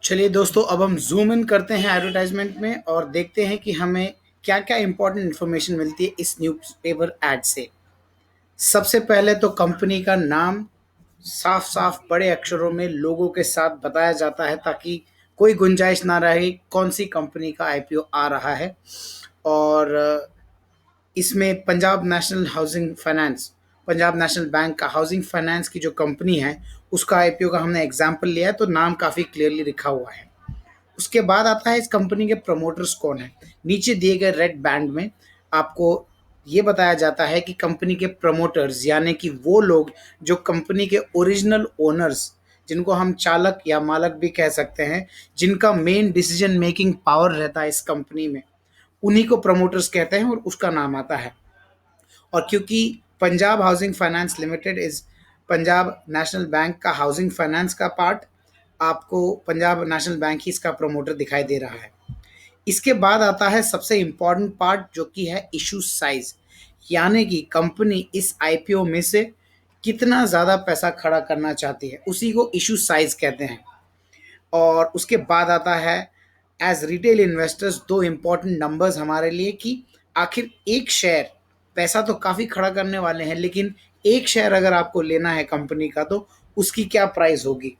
चलिए दोस्तों, अब हम ज़ूम इन करते हैं एडवर्टाइजमेंट में और देखते हैं कि हमें क्या-क्या इम्पोर्टेंट इन्फॉर्मेशन मिलती है इस न्यूज़पेपर ऐड से। सबसे पहले तो कंपनी का नाम साफ-साफ बड़े अक्षरों में लोगों के साथ बताया जाता है ताकि कोई गुंजाइश ना रहे कौन-सी कंपनी का आईपीओ आ रहा है। और इसमें पंजाब नेशनल बैंक का हाउसिंग फाइनेंस की जो कंपनी है, उसका आईपीओ का हमने एग्ज़ाम्पल लिया है, तो नाम काफ़ी क्लियरली लिखा हुआ है। उसके बाद आता है इस कंपनी के प्रमोटर्स कौन है। नीचे दिए गए रेड बैंड में आपको ये बताया जाता है कि कंपनी के प्रमोटर्स यानी कि वो लोग जो कंपनी के ओरिजिनल ओनर्स, जिनको हम चालक या मालक भी कह सकते हैं, जिनका मेन डिसीजन मेकिंग पावर रहता है इस कंपनी में, उन्हीं को प्रमोटर्स कहते हैं और उसका नाम आता है। और क्योंकि Punjab housing finance limited is Punjab national bank का हाउसिंग फाइनेंस का पार्ट, आपको पंजाब नेशनल बैंक ही इसका प्रमोटर दिखाई दे रहा है। इसके बाद आता है सबसे इम्पॉर्टेंट पार्ट, जो कि है इशू साइज, यानी कि कंपनी इस आईपीओ में से कितना ज़्यादा पैसा खड़ा करना चाहती है, उसी को इशू साइज कहते हैं। और उसके बाद आता है एज रिटेल इन्वेस्टर्स दो इम्पॉर्टेंट नंबर्स हमारे लिए कि आखिर एक शेयर, पैसा तो काफ़ी खड़ा करने वाले हैं, लेकिन एक शेयर अगर आपको लेना है कंपनी का तो उसकी क्या प्राइस होगी।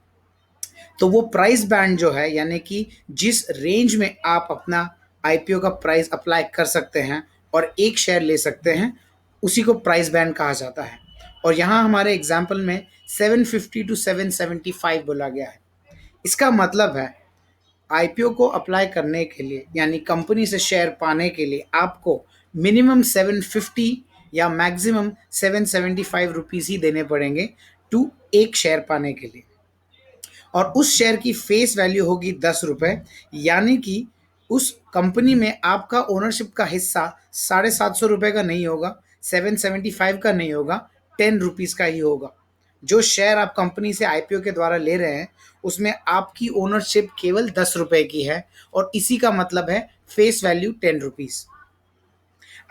तो वो प्राइस बैंड जो है, यानी कि जिस रेंज में आप अपना आईपीओ का प्राइस अप्लाई कर सकते हैं और एक शेयर ले सकते हैं, उसी को प्राइस बैंड कहा जाता है। और यहाँ हमारे एग्जाम्पल में 750 टू 775 बोला गया है। इसका मतलब है आईपीओ को अप्लाई करने के लिए, यानी कंपनी से शेयर पाने के लिए, आपको मिनिमम 750 या मैक्सिमम 775 रुपीज़ ही देने पड़ेंगे टू एक शेयर पाने के लिए। और उस शेयर की फेस वैल्यू होगी 10 रुपये, यानी कि उस कंपनी में आपका ओनरशिप का हिस्सा 750 रुपये का नहीं होगा, 775 का नहीं होगा, 10 रुपीज़ का ही होगा। जो शेयर आप कंपनी से आईपीओ के द्वारा ले रहे हैं, उसमें आपकी ओनरशिप केवल 10 रुपये की है, और इसी का मतलब है फेस वैल्यू 10 रुपीज़।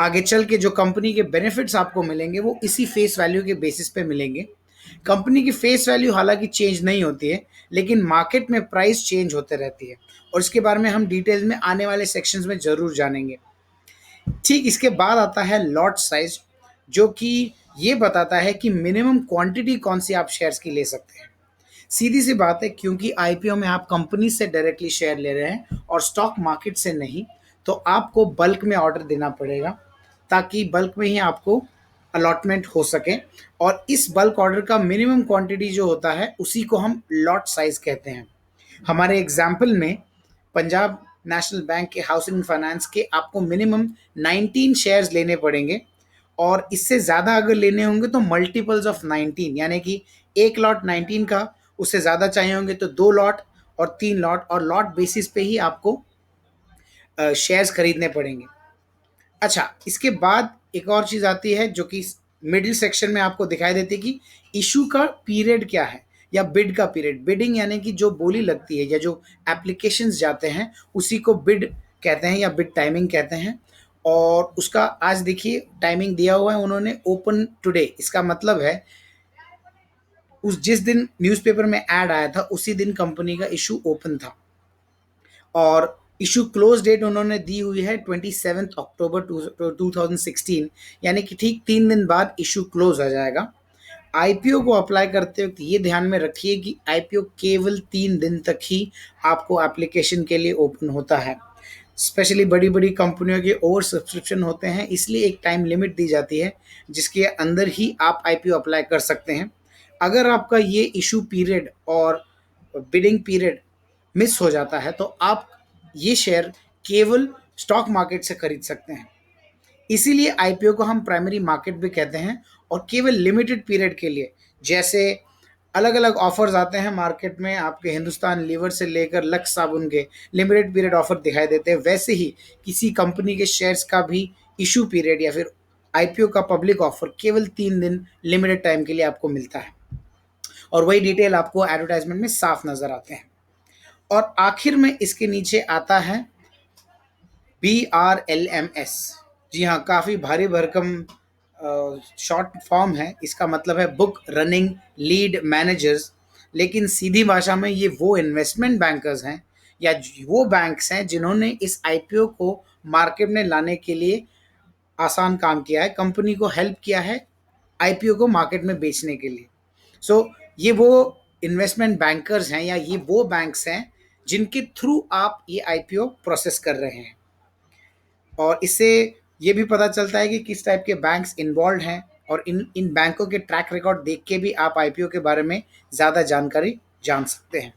आगे चल के जो कंपनी के बेनिफिट्स आपको मिलेंगे वो इसी फेस वैल्यू के बेसिस पे मिलेंगे। कंपनी की फेस वैल्यू हालांकि चेंज नहीं होती है, लेकिन मार्केट में प्राइस चेंज होते रहती है, और इसके बारे में हम डिटेल में आने वाले सेक्शंस में ज़रूर जानेंगे। ठीक इसके बाद आता है लॉट साइज, जो कि ये बताता है कि मिनिमम क्वांटिटी कौन सी आप शेयर्स की ले सकते हैं। सीधी सी बात है, क्योंकि आईपीओ में आप कंपनी से डायरेक्टली शेयर ले रहे हैं और स्टॉक मार्केट से नहीं, तो आपको बल्क में ऑर्डर देना पड़ेगा ताकि बल्क में ही आपको अलॉटमेंट हो सके। और इस बल्क ऑर्डर का मिनिमम क्वांटिटी जो होता है, उसी को हम लॉट साइज कहते हैं। हमारे एग्जाम्पल में पंजाब नेशनल बैंक के हाउसिंग फाइनेंस के आपको मिनिमम 19 शेयर्स लेने पड़ेंगे, और इससे ज़्यादा अगर लेने होंगे तो मल्टीपल्स ऑफ 19, यानी कि एक लॉट 19 का, उससे ज़्यादा चाहिए होंगे तो 2 लॉट और 3 लॉट, और लॉट बेसिस पे ही आपको शेयर्स खरीदने पड़ेंगे। अच्छा, इसके बाद एक और चीज़ आती है जो कि मिडिल सेक्शन में आपको दिखाई देती है कि इशू का पीरियड क्या है, या बिड का पीरियड। बिडिंग यानी कि जो बोली लगती है या जो एप्लीकेशंस जाते हैं, उसी को बिड कहते हैं या बिड टाइमिंग कहते हैं। और उसका आज देखिए टाइमिंग दिया हुआ है उन्होंने, ओपन टुडे। इसका मतलब है उस जिस दिन न्यूज़पेपर में ऐड आया था उसी दिन कंपनी का इशू ओपन था। और इशू क्लोज डेट उन्होंने दी हुई है 27 अक्टूबर 2016, यानी कि ठीक 3 दिन बाद इशू क्लोज आ जाएगा। आईपीओ को अप्लाई करते वक्त ये ध्यान में रखिए कि आईपीओ केवल 3 दिन तक ही आपको एप्लीकेशन के लिए ओपन होता है। स्पेशली बड़ी बड़ी कंपनियों के ओवर सब्सक्रिप्शन होते हैं, इसलिए एक टाइम लिमिट दी जाती है जिसके अंदर ही आप आईपीओ अप्लाई कर सकते हैं। अगर आपका ये इशू पीरियड और बिडिंग पीरियड मिस हो जाता है तो आप ये शेयर केवल स्टॉक मार्केट से खरीद सकते हैं। इसीलिए आईपीओ को हम प्राइमरी मार्केट भी कहते हैं, और केवल लिमिटेड पीरियड के लिए, जैसे अलग अलग ऑफर्स आते हैं मार्केट में, आपके हिंदुस्तान लीवर से लेकर लक्स साबुन के लिमिटेड पीरियड ऑफर दिखाई देते हैं, वैसे ही किसी कंपनी के शेयर्स का भी इशू पीरियड या फिर आईपीओ का पब्लिक ऑफर केवल 3 दिन लिमिटेड टाइम के लिए आपको मिलता है। और वही डिटेल आपको एडवर्टाइजमेंट में साफ नजर आते हैं। और आखिर में इसके नीचे आता है BRLMS। जी हाँ, काफ़ी भारी भरकम शॉर्ट फॉर्म है। इसका मतलब है बुक रनिंग लीड मैनेजर्स, लेकिन सीधी भाषा में ये वो इन्वेस्टमेंट बैंकर्स हैं या वो बैंक्स हैं जिन्होंने इस आईपीओ को मार्केट में लाने के लिए आसान काम किया है, कंपनी को हेल्प किया है आईपीओ को मार्केट में बेचने के लिए। सो ये वो इन्वेस्टमेंट बैंकर्स हैं या ये वो बैंक्स हैं जिनके थ्रू आप ये आईपीओ प्रोसेस कर रहे हैं। और इससे ये भी पता चलता है कि किस टाइप के बैंक्स इन्वॉल्व हैं, और इन इन बैंकों के ट्रैक रिकॉर्ड देख के भी आप आईपीओ के बारे में ज़्यादा जानकारी जान सकते हैं।